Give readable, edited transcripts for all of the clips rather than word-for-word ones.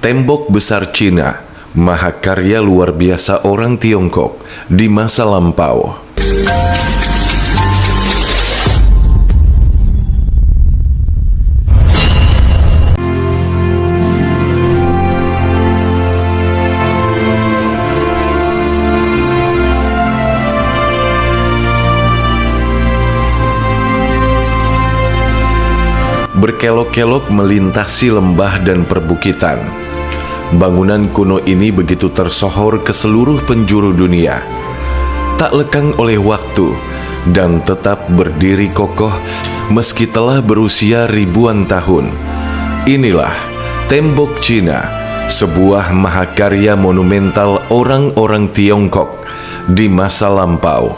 Tembok Besar Cina, mahakarya luar biasa orang Tiongkok di masa lampau. Berkelok-kelok melintasi lembah dan perbukitan. Bangunan kuno ini begitu tersohor ke seluruh penjuru dunia, tak lekang oleh waktu dan tetap berdiri kokoh meski telah berusia ribuan tahun. Inilah Tembok Cina, sebuah mahakarya monumental orang-orang Tiongkok di masa lampau.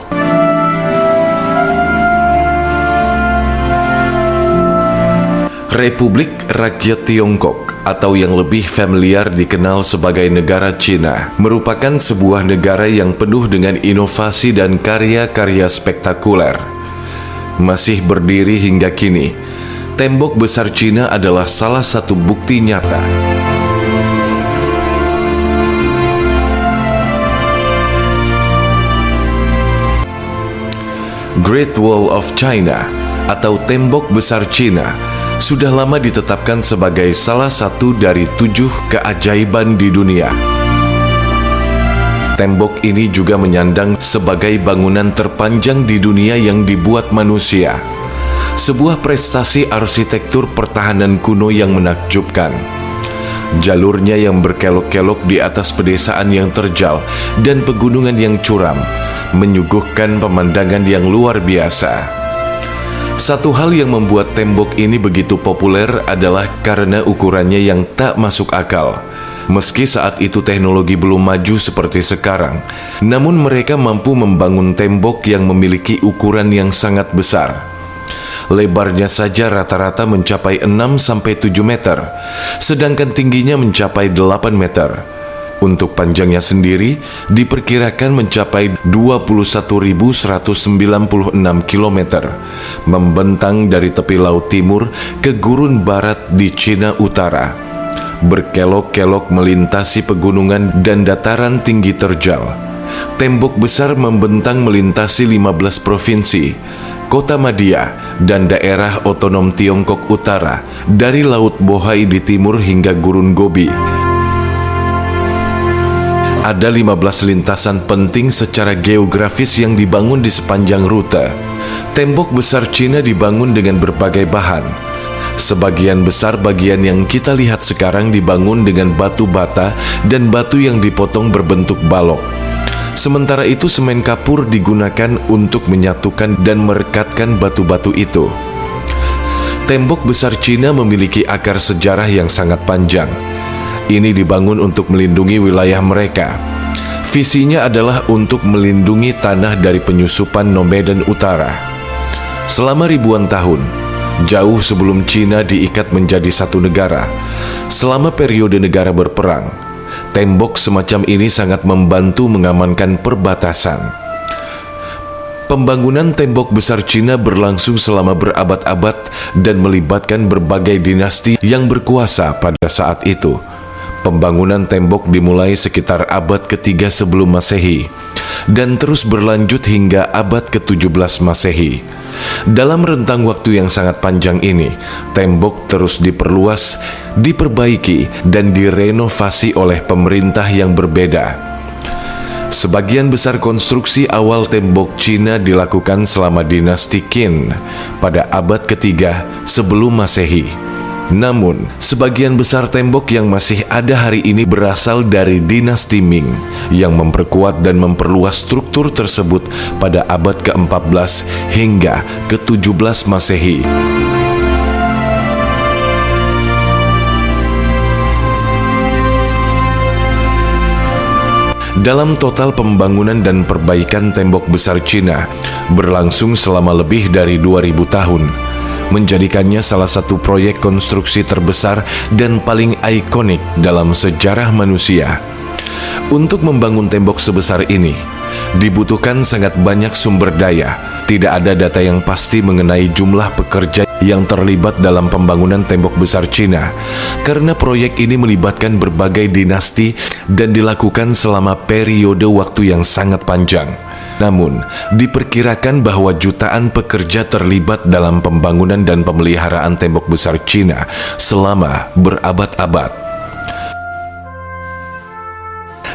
Republik Rakyat Tiongkok atau yang lebih familiar dikenal sebagai negara Cina merupakan sebuah negara yang penuh dengan inovasi dan karya-karya spektakuler. Masih berdiri hingga kini, Tembok Besar Cina adalah salah satu bukti nyata. Great Wall of China atau Tembok Besar Cina sudah lama ditetapkan sebagai salah satu dari 7 keajaiban di dunia. Tembok ini juga menyandang sebagai bangunan terpanjang di dunia yang dibuat manusia. Sebuah prestasi arsitektur pertahanan kuno yang menakjubkan. Jalurnya yang berkelok-kelok di atas pedesaan yang terjal dan pegunungan yang curam menyuguhkan pemandangan yang luar biasa. Satu hal yang membuat tembok ini begitu populer adalah karena ukurannya yang tak masuk akal. Meski saat itu teknologi belum maju seperti sekarang, namun mereka mampu membangun tembok yang memiliki ukuran yang sangat besar. Lebarnya saja rata-rata mencapai 6-7 meter, sedangkan tingginya mencapai 8 meter. Untuk panjangnya sendiri diperkirakan mencapai 21.196 km, membentang dari tepi laut timur ke gurun barat di Cina Utara. Berkelok-kelok melintasi pegunungan dan dataran tinggi terjal. Tembok besar membentang melintasi 15 provinsi, kota madya, dan daerah otonom Tiongkok Utara, dari Laut Bohai di timur hingga Gurun Gobi. Ada 15 lintasan penting secara geografis yang dibangun di sepanjang rute. Tembok Besar Cina dibangun dengan berbagai bahan. Sebagian besar bagian yang kita lihat sekarang dibangun dengan batu bata dan batu yang dipotong berbentuk balok. Sementara itu semen kapur digunakan untuk menyatukan dan merekatkan batu-batu itu. Tembok Besar Cina memiliki akar sejarah yang sangat panjang. Ini dibangun untuk melindungi wilayah mereka. Visinya adalah untuk melindungi tanah dari penyusupan nomaden utara. Selama ribuan tahun, jauh sebelum Cina diikat menjadi satu negara, selama periode negara berperang, tembok semacam ini sangat membantu mengamankan perbatasan. Pembangunan Tembok Besar Cina berlangsung selama berabad-abad dan melibatkan berbagai dinasti yang berkuasa pada saat itu. Pembangunan tembok dimulai sekitar abad ke-3 sebelum Masehi dan terus berlanjut hingga abad ke-17 Masehi. Dalam rentang waktu yang sangat panjang ini, tembok terus diperluas, diperbaiki, dan direnovasi oleh pemerintah yang berbeda. Sebagian besar konstruksi awal tembok Cina dilakukan selama dinasti Qin pada abad ke-3 sebelum Masehi. Namun, sebagian besar tembok yang masih ada hari ini berasal dari dinasti Ming yang memperkuat dan memperluas struktur tersebut pada abad ke-14 hingga ke-17 Masehi. Dalam total pembangunan dan perbaikan Tembok Besar Cina berlangsung selama lebih dari 2000 tahun. Menjadikannya salah satu proyek konstruksi terbesar dan paling ikonik dalam sejarah manusia. Untuk membangun tembok sebesar ini, dibutuhkan sangat banyak sumber daya. Tidak ada data yang pasti mengenai jumlah pekerja yang terlibat dalam pembangunan tembok besar Cina, karena proyek ini melibatkan berbagai dinasti dan dilakukan selama periode waktu yang sangat panjang. Namun, diperkirakan bahwa jutaan pekerja terlibat dalam pembangunan dan pemeliharaan tembok besar Cina selama berabad-abad.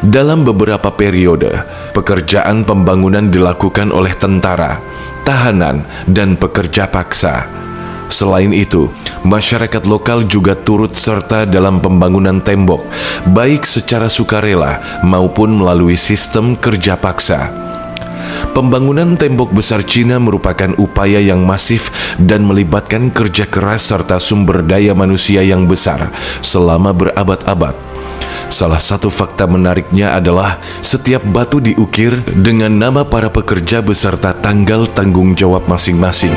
Dalam beberapa periode, pekerjaan pembangunan dilakukan oleh tentara, tahanan, dan pekerja paksa. Selain itu, masyarakat lokal juga turut serta dalam pembangunan tembok, baik secara sukarela maupun melalui sistem kerja paksa. Pembangunan tembok besar Cina merupakan upaya yang masif dan melibatkan kerja keras serta sumber daya manusia yang besar selama berabad-abad. Salah satu fakta menariknya adalah setiap batu diukir dengan nama para pekerja beserta tanggal tanggung jawab masing-masing.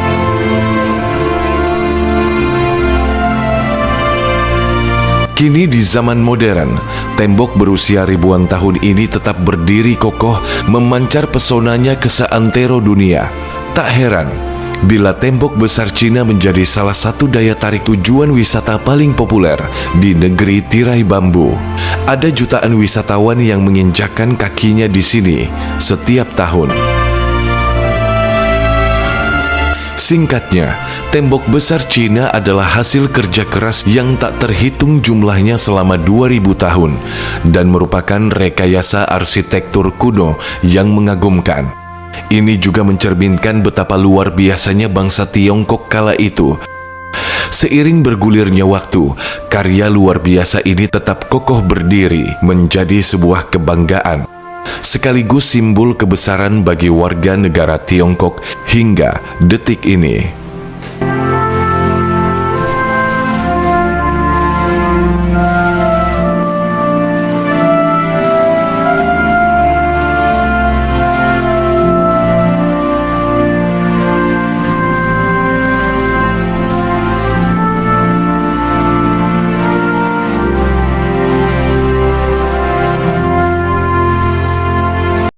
Kini di zaman modern, tembok berusia ribuan tahun ini tetap berdiri kokoh memancar pesonanya ke seantero dunia. Tak heran bila tembok besar Cina menjadi salah satu daya tarik tujuan wisata paling populer di negeri tirai bambu. Ada jutaan wisatawan yang menginjakkan kakinya di sini setiap tahun. Singkatnya, tembok besar Cina adalah hasil kerja keras yang tak terhitung jumlahnya selama 2000 tahun dan merupakan rekayasa arsitektur kuno yang mengagumkan. Ini juga mencerminkan betapa luar biasanya bangsa Tiongkok kala itu. Seiring bergulirnya waktu, karya luar biasa ini tetap kokoh berdiri menjadi sebuah kebanggaan, sekaligus simbol kebesaran bagi warga negara Tiongkok hingga detik ini.